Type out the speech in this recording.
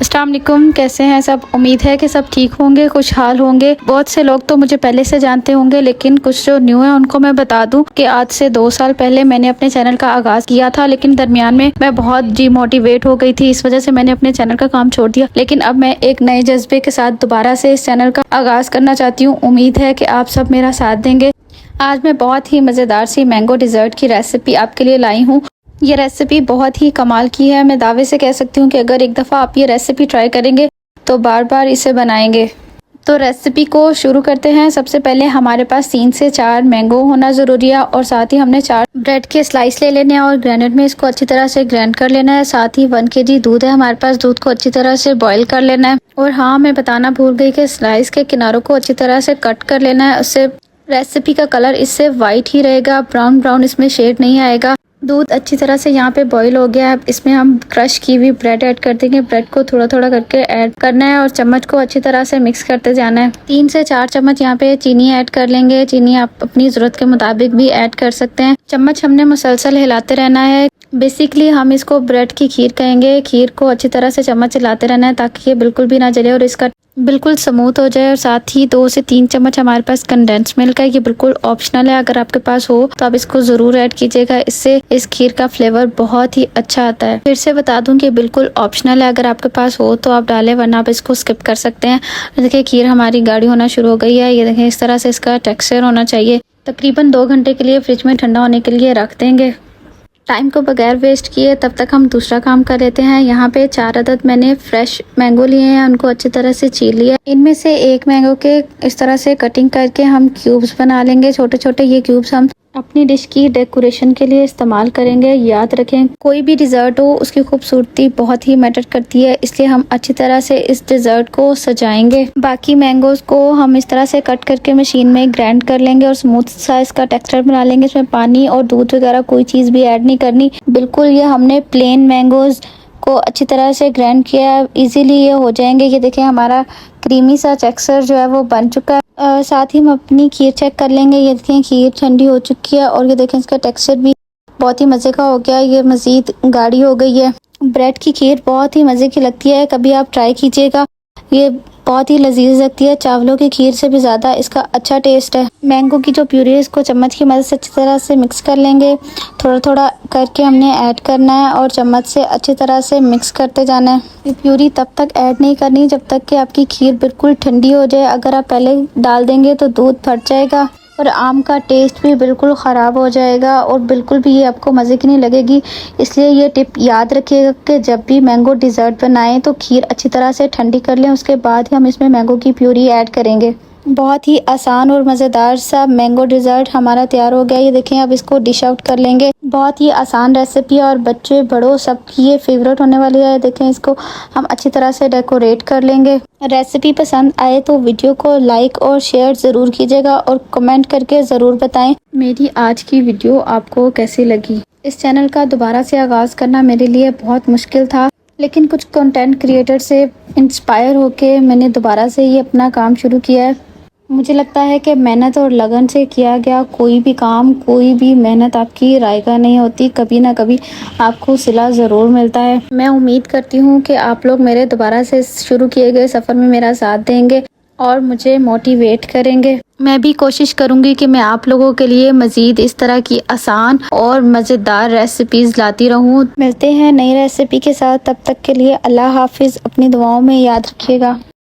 अस्सलाम वालेकुम, कैसे हैं सब। उम्मीद है कि सब ठीक होंगे, खुशहाल होंगे। बहुत से लोग तो मुझे पहले से जानते होंगे, लेकिन कुछ जो न्यू है उनको मैं बता दूं कि आज से 2 साल पहले मैंने अपने चैनल का आगाज किया था, लेकिन दरमियान में मैं बहुत डिमोटिवेट हो गई थी। इस वजह से मैंने अपने चैनल का काम छोड़ दिया। लेकिन अब मैं एक नए जज्बे के साथ दोबारा से इस चैनल का आगाज करना चाहती हूँ। उम्मीद है कि आप सब मेरा साथ देंगे। आज मैं बहुत ही मज़ेदार सी मैंगो डिज़र्ट की रेसिपी आपके लिए लाई हूँ। ये रेसिपी बहुत ही कमाल की है। मैं दावे से कह सकती हूँ कि अगर एक दफ़ा आप ये रेसिपी ट्राई करेंगे तो बार बार इसे बनाएंगे। तो रेसिपी को शुरू करते हैं। सबसे पहले हमारे पास 3 से 4 मैंगो होना ज़रूरी है, और साथ ही हमने 4 ब्रेड के स्लाइस ले लेने हैं और ग्राइंडर में इसको अच्छी तरह से ग्राइंड कर लेना है। साथ ही 1 kg दूध है हमारे पास, दूध को अच्छी तरह से बॉईल कर लेना है। और हाँ, मैं बताना भूल गई कि स्लाइस के किनारों को अच्छी तरह से कट कर लेना है। उससे रेसिपी का कलर इससे वाइट ही रहेगा, ब्राउन इसमें शेड नहीं आएगा। दूध अच्छी तरह से यहाँ पे बॉईल हो गया है। इसमें हम क्रश की हुई ब्रेड ऐड कर देंगे। ब्रेड को थोड़ा थोड़ा करके ऐड करना है और चम्मच को अच्छी तरह से मिक्स करते जाना है। 3 से 4 चम्मच यहाँ पे चीनी ऐड कर लेंगे। चीनी आप अपनी ज़रूरत के मुताबिक भी ऐड कर सकते हैं। चम्मच हमने मुसलसल हिलाते रहना है। बेसिकली हम इसको ब्रेड की खीर कहेंगे। खीर को अच्छी तरह से चम्मच हिलाते रहना है ताकि ये बिल्कुल भी ना जले और इसका बिल्कुल स्मूथ हो जाए। और साथ ही 2 से 3 चम्मच हमारे पास कंडेंस मिल्क है। ये बिल्कुल ऑप्शनल है, अगर आपके पास हो तो आप इसको ज़रूर ऐड कीजिएगा। इससे इस खीर का फ्लेवर बहुत ही अच्छा आता है। फिर से बता दूं कि बिल्कुल ऑप्शनल है, अगर आपके पास हो तो आप डालें, वरना आप इसको स्किप कर सकते हैं। देखिए खीर हमारी गाढ़ी होना शुरू हो गई है। ये देखें, इस तरह से इसका टेक्सचर होना चाहिए। तकरीबन 2 घंटे के लिए फ्रिज में ठंडा होने के लिए रख देंगे। टाइम को बगैर वेस्ट किए तब तक हम दूसरा काम कर लेते हैं। यहाँ पे 4 अदद मैंने फ्रेश मैंगो लिए हैं, उनको अच्छी तरह से छील लिया। इनमें से एक मैंगो के इस तरह से कटिंग करके हम क्यूब्स बना लेंगे, छोटे छोटे। ये क्यूब्स हम अपनी डिश की डेकोरेशन के लिए इस्तेमाल करेंगे। याद रखें, कोई भी डिज़र्ट हो उसकी खूबसूरती बहुत ही मैटर करती है, इसलिए हम अच्छी तरह से इस डिज़र्ट को सजाएंगे। बाकी मैंगोज को हम इस तरह से कट करके मशीन में ग्राइंड कर लेंगे और स्मूथ सा इसका टेक्सचर बना लेंगे। इसमें पानी और दूध वगैरह कोई चीज़ भी ऐड नहीं करनी। बिल्कुल ये हमने प्लेन मैंगोज को अच्छी तरह से ग्राइंड किया, इजीली ये हो जाएंगे। ये देखें, हमारा क्रीमी सा टेक्सचर जो है वो बन चुका है। साथ ही हम अपनी खीर चेक कर लेंगे। ये देखें, खीर ठंडी हो चुकी है और ये देखें इसका टेक्सचर भी बहुत ही मज़े का हो गया। ये मज़ीद गाढ़ी हो गई है। ब्रेड की खीर बहुत ही मज़े की लगती है, कभी आप ट्राई कीजिएगा। ये बहुत ही लजीज लगती है, चावलों की खीर से भी ज़्यादा इसका अच्छा टेस्ट है। मैंगो की जो प्यूरी है इसको चम्मच की मदद से अच्छी तरह से मिक्स कर लेंगे। थोड़ा थोड़ा करके हमने ऐड करना है और चम्मच से अच्छी तरह से मिक्स करते जाना है। ये प्यूरी तब तक ऐड नहीं करनी जब तक कि आपकी खीर बिल्कुल ठंडी हो जाए। अगर आप पहले डाल देंगे तो दूध फट जाएगा और आम का टेस्ट भी बिल्कुल ख़राब हो जाएगा और बिल्कुल भी ये आपको मज़े की नहीं लगेगी। इसलिए ये टिप याद रखिएगा कि जब भी मैंगो डिज़र्ट बनाएं तो खीर अच्छी तरह से ठंडी कर लें, उसके बाद ही हम इसमें मैंगो की प्यूरी ऐड करेंगे। बहुत ही आसान और मज़ेदार सा मैंगो डिज़र्ट हमारा तैयार हो गया। ये देखें, अब इसको डिश आउट कर लेंगे। बहुत ही आसान रेसिपी है और बच्चे बड़ों सबकी ये फेवरेट होने वाली है। देखें, इसको हम अच्छी तरह से डेकोरेट कर लेंगे। रेसिपी पसंद आए तो वीडियो को लाइक और शेयर ज़रूर कीजिएगा और कमेंट करके ज़रूर बताएं मेरी आज की वीडियो आपको कैसी लगी। इस चैनल का दोबारा से आगाज़ करना मेरे लिए बहुत मुश्किल था, लेकिन कुछ कंटेंट क्रिएटर से इंस्पायर होके मैंने दोबारा से ये अपना काम शुरू किया है। मुझे लगता है कि मेहनत और लगन से किया गया कोई भी काम, कोई भी मेहनत आपकी रायगा नहीं होती, कभी ना कभी आपको सिला ज़रूर मिलता है। मैं उम्मीद करती हूँ कि आप लोग मेरे दोबारा से शुरू किए गए सफ़र में मेरा साथ देंगे और मुझे मोटिवेट करेंगे। मैं भी कोशिश करूँगी कि मैं आप लोगों के लिए मज़ीद इस तरह की आसान और मज़ेदार रेसिपीज़ लाती रहूँ। मिलते हैं नई रेसिपी के साथ, तब तक के लिए अल्लाह हाफिज़। अपनी दुआओं में याद रखिएगा।